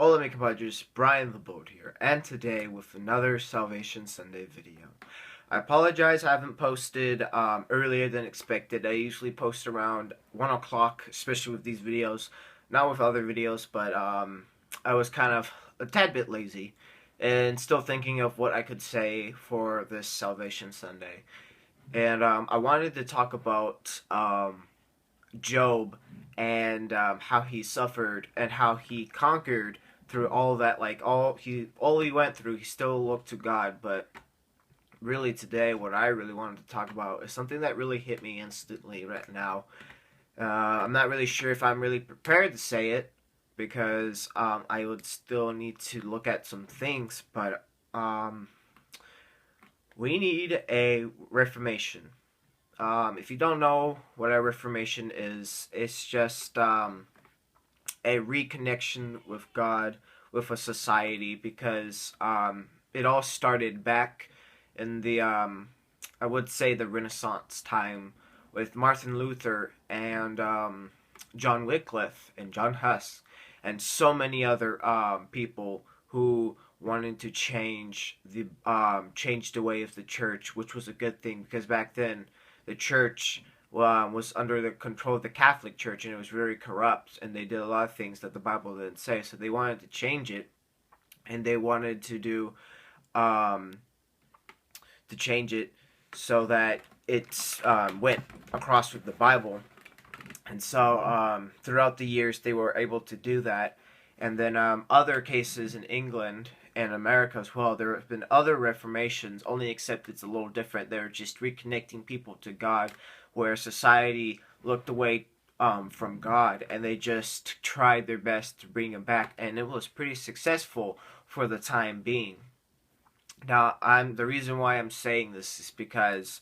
Hola, my compadres, Brian the Boat here, and today with another Salvation Sunday video. I apologize I haven't posted earlier than expected. I usually post around 1 o'clock, especially with these videos. Not with other videos, but I was kind of a tad bit lazy and still thinking of what I could say for this Salvation Sunday. And I wanted to talk about Job and how he suffered and how he conquered through all that. Like all he went through, he still looked to God. But really today, what I really wanted to talk about is something that really hit me instantly right now. I'm not really sure if I'm really prepared to say it because I would still need to look at some things. But we need a reformation. If you don't know what a reformation is, it's just a reconnection with God, with a society, because it all started back in the, I would say, the Renaissance time with Martin Luther and John Wycliffe and John Huss and so many other people who wanted to change the way of the church, which was a good thing because back then the church was under the control of the Catholic Church, and it was very corrupt, and they did a lot of things that the Bible didn't say. So they wanted to change it, and they wanted to do to change it so that it went across with the Bible. And so throughout the years, they were able to do that. And then other cases in England and America as well, there have been other reformations, only except it's a little different. They're just reconnecting people to God, where society looked away from God, and they just tried their best to bring him back, and it was pretty successful for the time being. Now, the reason why I'm saying this is because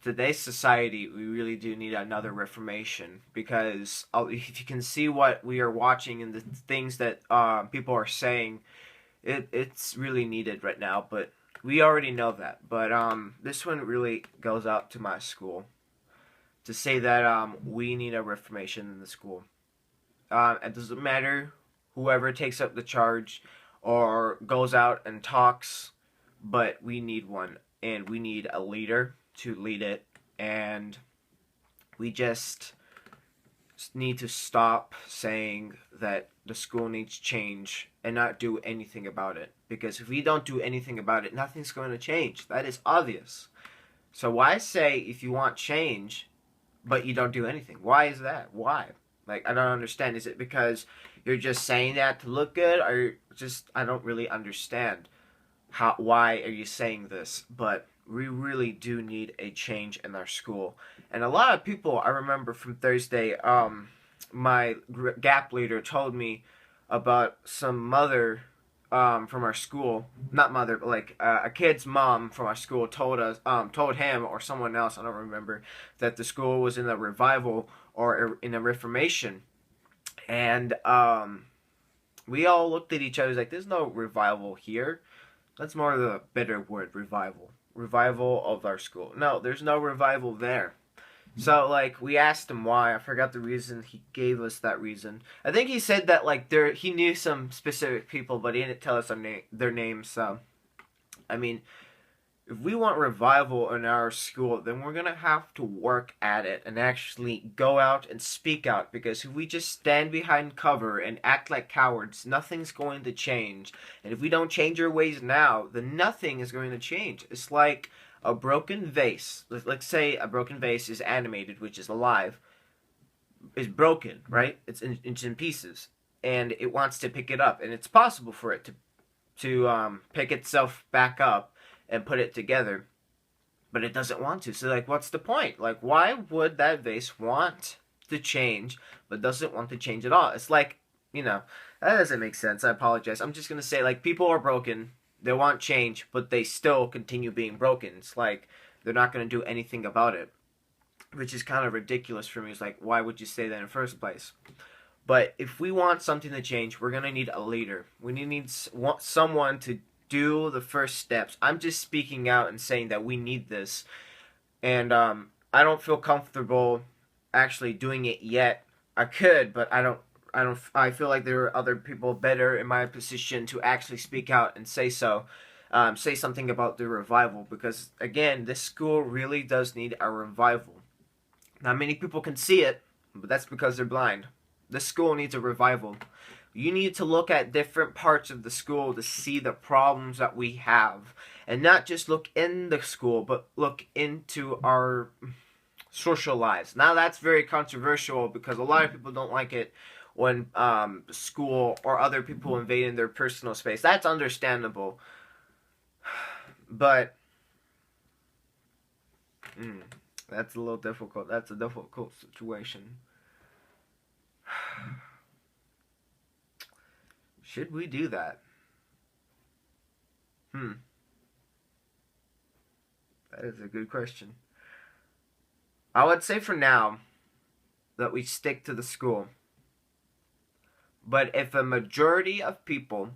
today's society, we really do need another reformation, because if you can see what we are watching and the things that people are saying, it's really needed right now. But we already know that. But this one really goes out to my school to say that we need a reformation in the school. It doesn't matter whoever takes up the charge or goes out and talks, but we need one, and we need a leader to lead it, and we just need to stop saying that the school needs change and not do anything about it, because if we don't do anything about it, nothing's going to change. That is obvious. So why say if you want change but you don't do anything? Why is that? Why? Like, I don't understand. Is it because you're just saying that to look good, or just, I don't really understand why are you saying this? But we really do need a change in our school. And a lot of people, I remember from Thursday, my gap leader told me about some mother from our school, not mother, but like a kid's mom from our school told him or someone else, I don't remember, that the school was in a revival or in a reformation. And we all looked at each other like, there's no revival here. That's more of the better word, revival. Revival of our school. No, there's no revival there. So, like, we asked him why. I forgot the reason. He gave us that reason. I think he said that, like, he knew some specific people, but he didn't tell us their names. So, I mean, if we want revival in our school, then we're going to have to work at it and actually go out and speak out. Because if we just stand behind cover and act like cowards, nothing's going to change. And if we don't change our ways now, then nothing is going to change. It's like a broken vase. Let's say a broken vase is animated, which is alive, is broken, right? It's in pieces. And it wants to pick it up. And it's possible for it to pick itself back up and put it together, but it doesn't want to. So, like, what's the point? Like, why would that vase want to change but doesn't want to change at all? It's like, that doesn't make sense. I apologize. I'm just gonna say, like, people are broken. They want change, but they still continue being broken. It's like they're not gonna do anything about it, which is kind of ridiculous for me. It's like, why would you say that in the first place? But if we want something to change, we're gonna need a leader. We need someone to do the first steps. I'm just speaking out and saying that we need this, and I don't feel comfortable actually doing it yet. I could, but I don't I feel like there are other people better in my position to actually speak out and say so. Say something about the revival, because again, this school really does need a revival. Not many people can see it, but that's because they're blind. This school needs a revival. You need to look at different parts of the school to see the problems that we have, and not just look in the school, but look into our social lives. Now that's very controversial because a lot of people don't like it when school or other people invade in their personal space. That's understandable, but that's a little difficult. That's a difficult situation. Should we do that? That is a good question. I would say for now that we stick to the school. But if a majority of people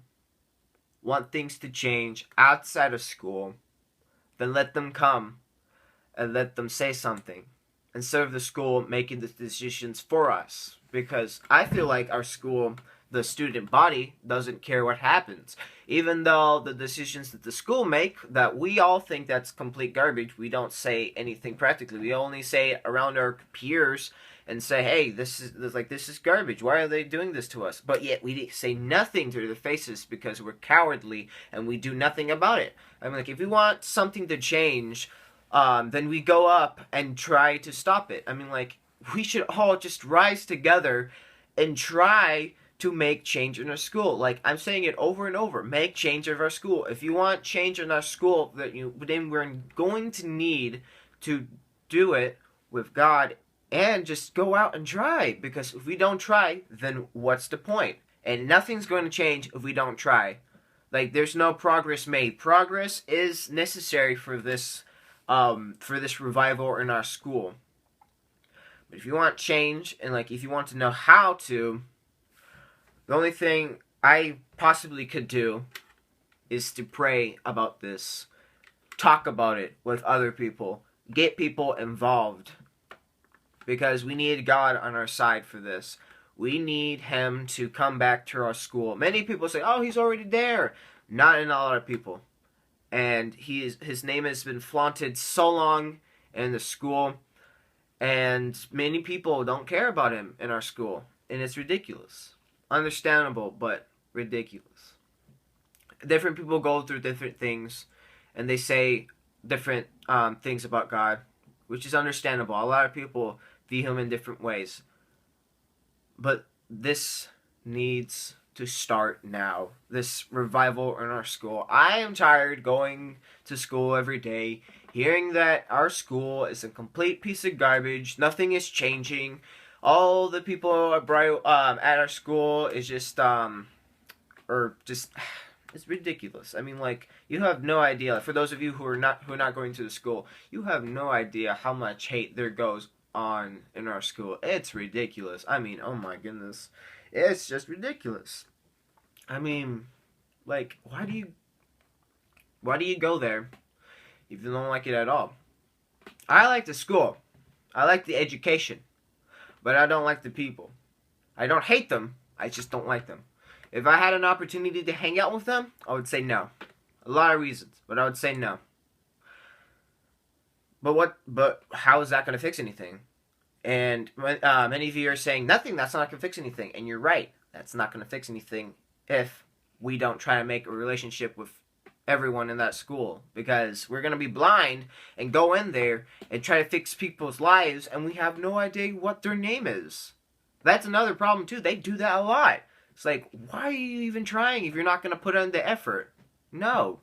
want things to change outside of school, then let them come and let them say something, instead of the school making the decisions for us. Because I feel like our school, the student body, doesn't care what happens. Even though the decisions that the school make, that we all think that's complete garbage, we don't say anything practically. We only say around our peers and say, hey, this is garbage. Why are they doing this to us? But yet we say nothing to their faces because we're cowardly and we do nothing about it. I mean, like, if we want something to change, then we go up and try to stop it. I mean, like, we should all just rise together and try to make change in our school. Like, I'm saying it over and over. Make change of our school. If you want change in our school, then we're going to need to do it with God and just go out and try. Because if we don't try, then what's the point? And nothing's going to change if we don't try. Like, there's no progress made. Progress is necessary for this revival in our school. But if you want change, and like if you want to know how to, the only thing I possibly could do is to pray about this, talk about it with other people, get people involved, because we need God on our side for this. We need Him to come back to our school. Many people say, oh, He's already there. Not in a lot of people. And his name has been flaunted so long in the school, and many people don't care about Him in our school, and it's ridiculous. Understandable, but ridiculous. Different people go through different things, and they say different things about God, which is understandable. A lot of people view Him in different ways. But this needs to start now. This revival in our school. I am tired going to school every day, hearing that our school is a complete piece of garbage. Nothing is changing. All the people at our school is just it's ridiculous. I mean, like, you have no idea. For those of you who are not going to the school, you have no idea how much hate there goes on in our school. It's ridiculous. I mean, oh my goodness. It's just ridiculous. I mean, like, why do you go there if you don't like it at all? I like the school. I like the education. But I don't like the people. I don't hate them. I just don't like them. If I had an opportunity to hang out with them, I would say no. A lot of reasons, but I would say no. But how is that going to fix anything? And many of you are saying, nothing, that's not going to fix anything. And you're right. That's not going to fix anything if we don't try to make a relationship with everyone in that school. Because we're going to be blind and go in there and try to fix people's lives, and we have no idea what their name is. That's another problem, too. They do that a lot. It's like, why are you even trying if you're not going to put in the effort? No.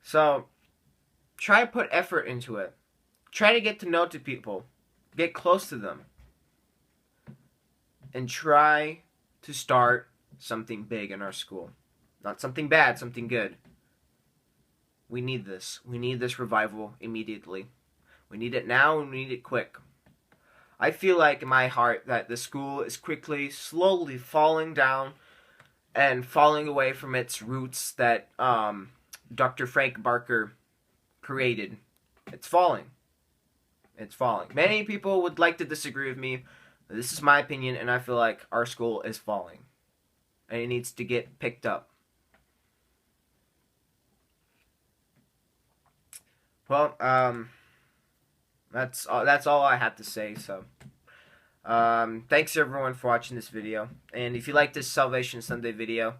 So, try to put effort into it. Try to get to know people. Get close to them. And try to start something big in our school. Not something bad, something good. We need this. We need this revival immediately. We need it now and we need it quick. I feel like in my heart that the school is slowly falling down and falling away from its roots that Dr. Frank Barker created. It's falling. It's falling. Many people would like to disagree with me, This is my opinion, and I feel like our school is falling, and it needs to get picked up. Well, that's all I have to say. So, thanks everyone for watching this video, and if you like this Salvation Sunday video,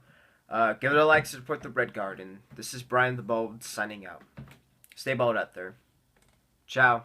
give it a like, support the Red Guard, and this is Brian the Bold signing out. Stay bold out there. Ciao.